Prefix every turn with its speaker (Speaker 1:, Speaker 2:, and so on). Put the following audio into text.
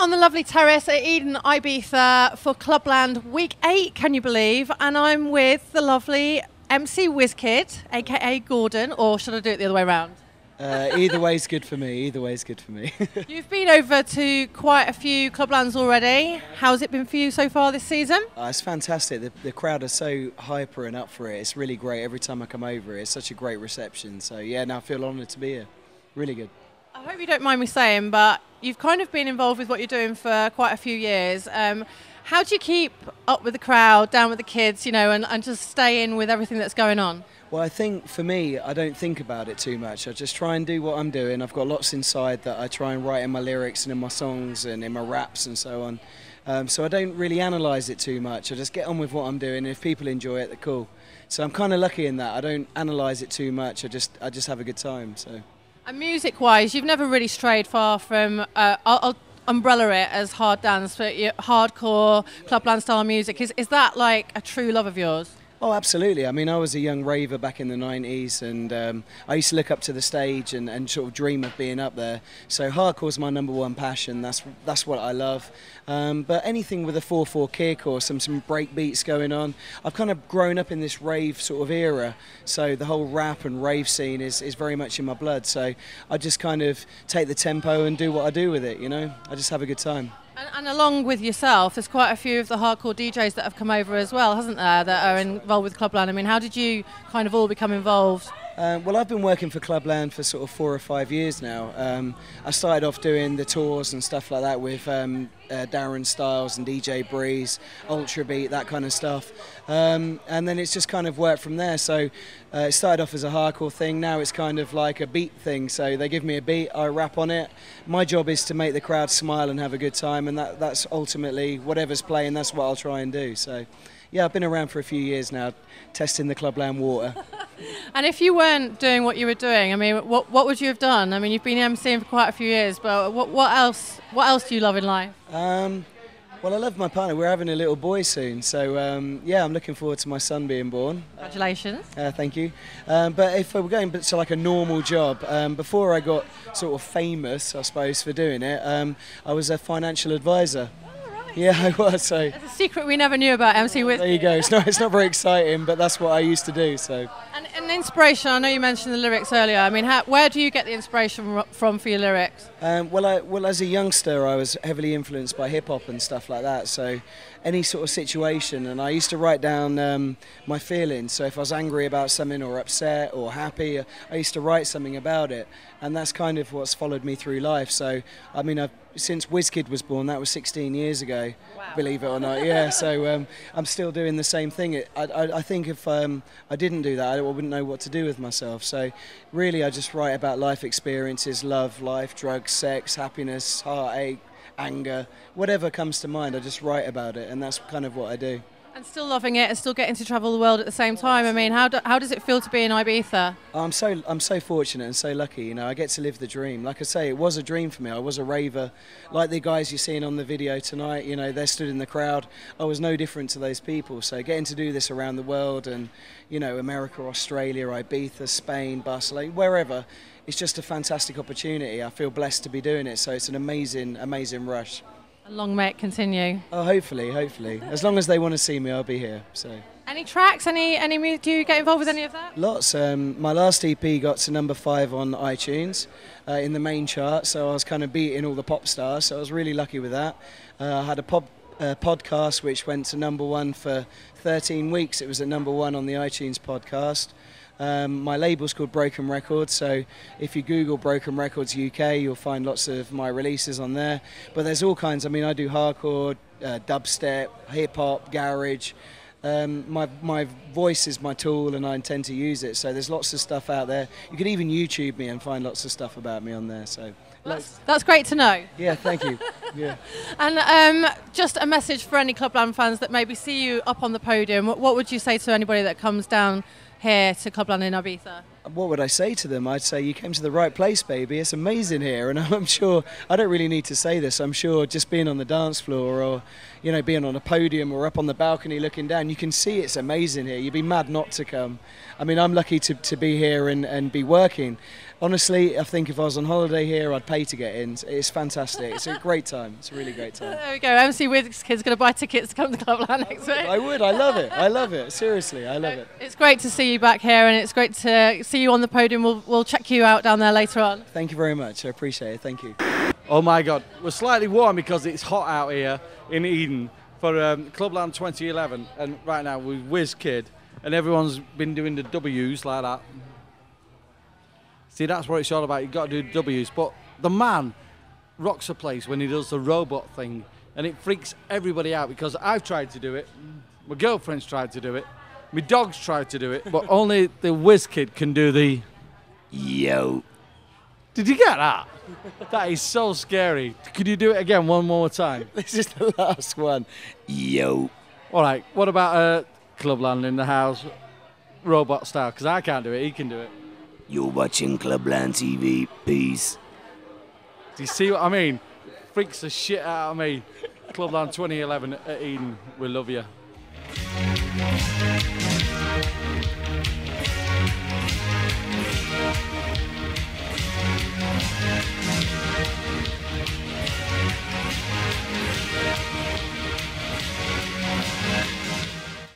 Speaker 1: on the lovely terrace at Eden Ibiza for Clubland Week 8, can you believe? And I'm with the lovely MC Whizzkid, aka Gordon, or should I do it the other way around?
Speaker 2: Either way's good for me. Either way's good for me.
Speaker 1: You've been over to quite a few Clublands already. How's it been for you so far this season?
Speaker 2: It's fantastic. The crowd are so hyper and up for it. It's really great. Every time I come over, it's such a great reception. So yeah, now I feel honoured to be here. Really good.
Speaker 1: I hope you don't mind me saying, but you've kind of been involved with what you're doing for quite a few years. How do you keep up with the crowd, down with the kids, you know, and just stay in with everything that's going on?
Speaker 2: Well, I think for me, I don't think about it too much. I just try and do what I'm doing. I've got lots inside that I try and write in my lyrics and in my songs and in my raps and so on. So I don't really analyse it too much. I just get on with what I'm doing. And if people enjoy it, they're cool. So I'm kind of lucky in that. I don't analyse it too much. I just have a good time. So.
Speaker 1: And music-wise, you've never really strayed far from. I'll umbrella it as hard dance, but hardcore clubland style music. Is that like a true love of yours?
Speaker 2: Oh, absolutely. I mean, I was a young raver back in the 90s, and I used to look up to the stage and sort of dream of being up there. So hardcore's my #1 passion. That's what I love. But anything with a 4/4 kick or some break beats going on. I've kind of grown up in this rave sort of era, so the whole rap and rave scene is very much in my blood. So I just kind of take the tempo and do what I do with it, you know. I just have a good time.
Speaker 1: And along with yourself, there's quite a few of the hardcore DJs that have come over as well, hasn't there, that are involved with Clubland? I mean, how did you kind of all become involved?
Speaker 2: Well, I've been working for Clubland for sort of 4 or 5 years now. I started off doing the tours and stuff like that with Darren Styles and DJ Breeze, Ultra Beat, that kind of stuff. And then it's just kind of worked from there. So it started off as a hardcore thing. Now it's kind of like a beat thing. So they give me a beat, I rap on it. My job is to make the crowd smile and have a good time. And that's ultimately whatever's playing, that's what I'll try and do. So yeah, I've been around for a few years now, testing the Clubland water.
Speaker 1: And if you weren't doing what you were doing, I mean, what would you have done? I mean, you've been MCing for quite a few years, but what else do you love in life?
Speaker 2: Well, I love my partner. We're having a little boy soon, so yeah, I'm looking forward to my son being born.
Speaker 1: Congratulations.
Speaker 2: Thank you. But if we're going to like a normal job, before I got sort of famous, I suppose, for doing it, I was a financial advisor. Yeah, I was. So
Speaker 1: it's a secret we never knew about MC Whizzkid.
Speaker 2: There you go. It's not very exciting, but that's what I used to do. So.
Speaker 1: And inspiration. I know you mentioned the lyrics earlier. I mean, where do you get the inspiration from for your lyrics?
Speaker 2: Well, as a youngster, I was heavily influenced by hip hop and stuff like that. So, any sort of situation, and I used to write down my feelings. So, if I was angry about something or upset or happy, I used to write something about it, and that's kind of what's followed me through life. So, I mean, since Whizzkid was born, that was 16 years ago.
Speaker 1: Wow.
Speaker 2: Believe it or not, yeah. So I'm still doing the same thing. I think if I didn't do that, I wouldn't know what to do with myself. So really, I just write about life experiences, love, life, drugs, sex, happiness, heartache, anger, whatever comes to mind. I just write about it, and that's kind of what I do.
Speaker 1: And still loving it and still getting to travel the world at the same time. I mean, how does it feel to be in Ibiza?
Speaker 2: I'm so fortunate and so lucky. You know, I get to live the dream. Like I say, it was a dream for me. I was a raver, like the guys you're seeing on the video tonight. You know, they're stood in the crowd. I was no different to those people. So getting to do this around the world, and you know, America, Australia, Ibiza, Spain, Barcelona, wherever, it's just a fantastic opportunity. I feel blessed to be doing it. So it's an amazing rush.
Speaker 1: Long may it continue.
Speaker 2: Oh, hopefully. As long as they want to see me, I'll be here. So.
Speaker 1: Any tracks? Any music? Do you get involved with any of that?
Speaker 2: Lots. My last EP got to #5 on iTunes in the main chart, so I was kind of beating all the pop stars. So I was really lucky with that. I had a podcast which went to #1 for 13 weeks. It was at #1 on the iTunes podcast. My label's called Broken Records, so if you Google Broken Records UK, you'll find lots of my releases on there. But there's all kinds. I mean, I do hardcore, dubstep, hip-hop, garage. My voice is my tool, and I intend to use it. So there's lots of stuff out there. You could even YouTube me and find lots of stuff about me on there. So
Speaker 1: that's great to know.
Speaker 2: Yeah, thank you. Yeah.
Speaker 1: And just a message for any Clubland fans that maybe see you up on the podium. What would you say to anybody that comes down here to Clubland in Ibiza?
Speaker 2: what would I say to them? I'd say, you came to the right place, baby. It's amazing here. And I'm sure, I don't really need to say this, I'm sure just being on the dance floor or, you know, being on a podium or up on the balcony looking down, you can see it's amazing here. You'd be mad not to come. I mean, I'm lucky to be here and be working. Honestly, I think if I was on holiday here, I'd pay to get in. It's fantastic. It's a great time. It's a really great time.
Speaker 1: There we go. MC Whizzkid's going to buy tickets to come to Clubland next week.
Speaker 2: I would. I love it. I love it. Seriously, I love it.
Speaker 1: It's great to see you back here, and it's great to see you on the podium. We'll check you out down there later on.
Speaker 2: Thank you very much. I appreciate it. Thank you.
Speaker 3: Oh my God, we're slightly warm because it's hot out here in Eden for Clubland 2011, and right now with Whizzkid, and everyone's been doing the W's like that. See, that's what it's all about. You've got to do W's. But the man rocks the place when he does the robot thing, and it freaks everybody out because I've tried to do it, my girlfriend's tried to do it, my dog's tried to do it, but only the Whizzkid can do the yo. Did you get that? That is so scary. Could you do it again one more time?
Speaker 2: This is the last one. Yo.
Speaker 3: All right, what about Clubland in the house, robot style? Because I can't do it, he can do it.
Speaker 2: You're watching Clubland TV. Peace.
Speaker 3: Do you see what I mean? Freaks the shit out of me. Clubland 2011 at Eden. We love you.